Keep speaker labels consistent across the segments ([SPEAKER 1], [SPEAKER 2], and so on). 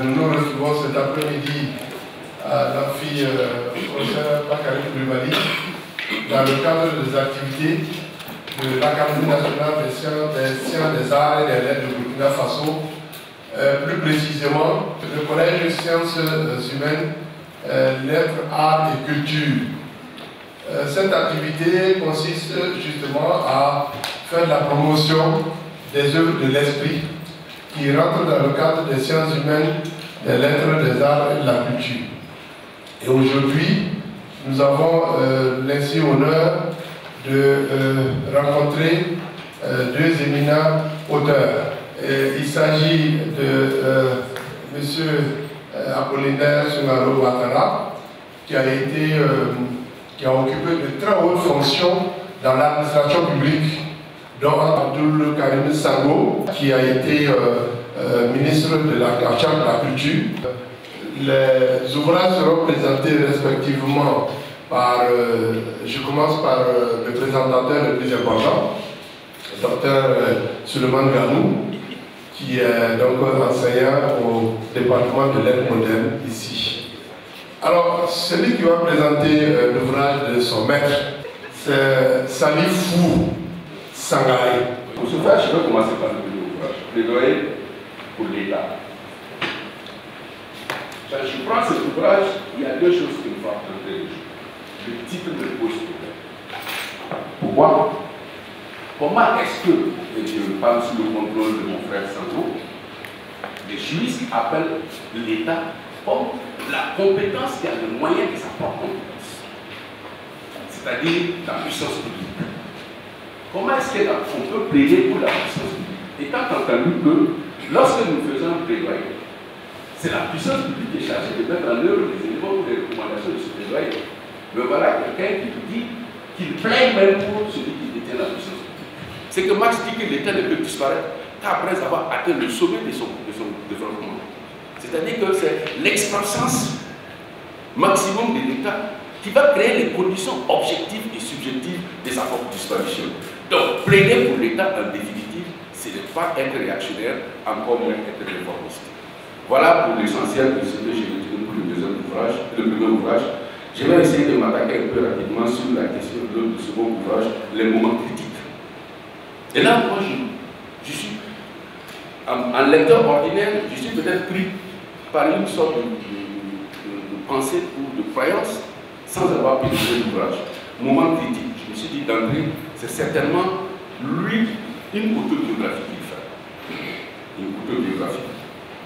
[SPEAKER 1] Nous recevons cet après-midi à l'amphi professeur Bakary Coulibaly dans le cadre des activités de l'Académie nationale des sciences, des arts et des lettres de Burkina Faso. Plus précisément, le collège de sciences humaines, lettres, arts et culture. Cette activité consiste justement à faire la promotion des œuvres de l'esprit qui rentrent dans le cadre des sciences humaines, des lettres, des arts et de la culture. Et aujourd'hui, nous avons l'ainsi honneur de rencontrer deux éminents auteurs. Il s'agit de M. Apollinaire Soumaro Ouattara, qui a occupé de très hautes fonctions dans l'administration publique, dont Abdoul Karim Sango, qui a été ministre de la Chambre de la Culture. Les ouvrages seront présentés respectivement par, je commence par le présentateur le plus important, le docteur Suleiman Ganou, qui est donc enseignant au département de lettres modernes ici. Alors, celui qui va présenter l'ouvrage de son maître, c'est Salif Fou Sangaré.
[SPEAKER 2] Pour ce faire, je vais commencer par le premier ouvrage, Plaidoyer pour l'État. Quand je prends cet ouvrage, il y a deux choses qui me font entrer. Le titre me pose problème. Pourquoi? Comment est-ce que, et je parle sous le contrôle de mon frère Sango, les juristes appellent l'État comme la compétence qui a le moyen de sa propre compétence, c'est-à-dire la puissance publique. Comment est-ce qu'on peut plaider pour la puissance publique? Étant entendu que lorsque nous faisons un plaidoyer, c'est la puissance publique qui est chargée de mettre en œuvre les éléments ou les recommandations de ce plaidoyer. Mais voilà quelqu'un qui nous dit qu'il plaide même pour celui qui détient la puissance publique. C'est que Marx dit que l'État ne peut disparaître qu'après avoir atteint le sommet de son développement. C'est-à-dire que c'est l'expérience maximum de l'État qui va créer les conditions objectives et subjectives de sa propre disparition. Donc, plaider pour l'État en définitive, ce n'est pas être réactionnaire, encore moins être réformiste. Voilà pour l'essentiel de ce que j'ai retenu pour le premier ouvrage. Je vais essayer de m'attaquer un peu rapidement sur la question du second ouvrage, les moments critiques. Et là, moi, je suis, en lecteur ordinaire, je suis peut-être pris par une sorte de pensée ou de croyance sans avoir pénétré l'ouvrage. Moment critique, je me suis dit d'entrée, c'est certainement lui une autobiographie qu'il fait. Une autobiographie.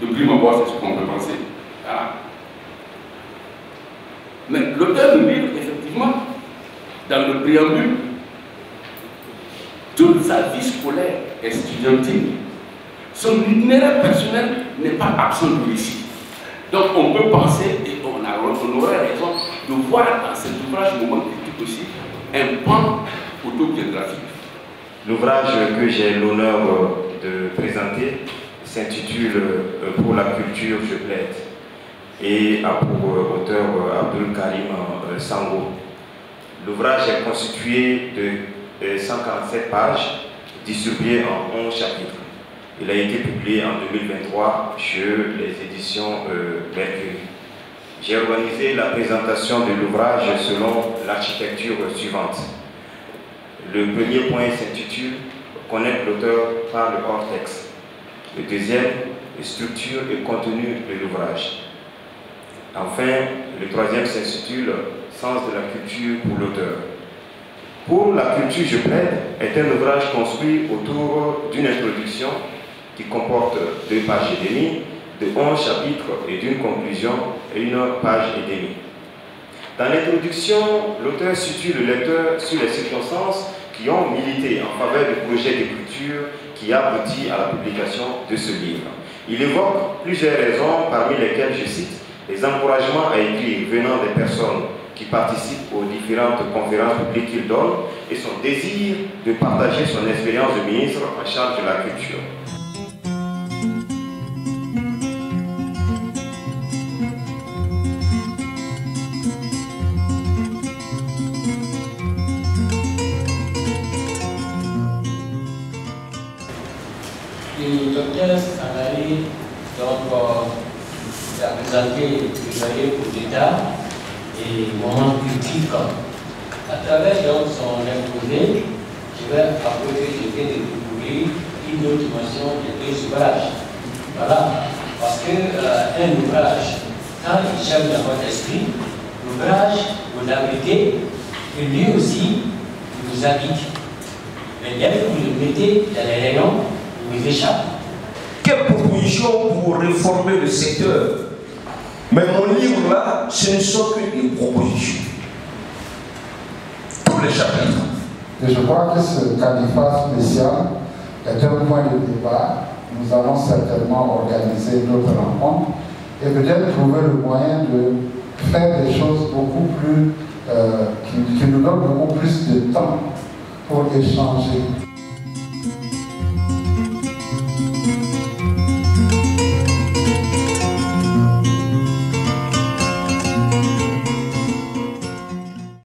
[SPEAKER 2] De prime abord, c'est ce qu'on peut penser. Voilà. Mais l'auteur nous livre effectivement, dans le préambule, toute sa vie scolaire et estudiantine. Son itinéraire personnel n'est pas absent de récit. Donc on peut penser, et on aurait raison, de voir dans cet ouvrage, moment critique aussi, un pan autobiographique.
[SPEAKER 3] L'ouvrage que j'ai l'honneur de présenter s'intitule « Pour la culture, je plaide » et a pour auteur Abdoul Karim Sango. L'ouvrage est constitué de 147 pages distribuées en 11 chapitres. Il a été publié en 2023 chez les éditions Mercury. J'ai organisé la présentation de l'ouvrage selon l'architecture suivante. Le premier point s'intitule « Connaître l'auteur par le hors texte ». Le deuxième, structure et contenu de l'ouvrage. Enfin, le troisième s'intitule « Sens de la culture pour l'auteur ». Pour la culture, je plaide est un ouvrage construit autour d'une introduction qui comporte 2 pages et demie, de 11 chapitres et d'une conclusion et 1 page et demie. Dans l'introduction, l'auteur situe le lecteur sur les circonstances qui ont milité en faveur du projet d'écriture qui aboutit à la publication de ce livre. Il évoque plusieurs raisons, parmi lesquelles, je cite, les encouragements à écrire venant des personnes qui participe aux différentes conférences publiques qu'il donne et son désir de partager son expérience de ministre en charge de la culture.
[SPEAKER 4] Le docteur Sangaré a présenté le joyeux coup d'État et moment critique. À travers donc son exposé, je vais apporter, je viens de découvrir une autre dimension des deux ouvrages. Voilà, parce qu'un ouvrage, quand il cherche dans votre esprit, l'ouvrage vous l'habitez et lui aussi il vous habite. Mais dès que vous le mettez dans les rayons, vous échappe.
[SPEAKER 5] Quelle proposition pour réformer le secteur? Mais mon livre là, ce ne sont que des propositions. Tous les chapitres.
[SPEAKER 6] Et je crois que ce califat spécial est un point de départ. Nous allons certainement organiser d'autres rencontres et peut-être trouver le moyen de faire des choses beaucoup plus, qui nous donnent beaucoup plus de temps pour échanger.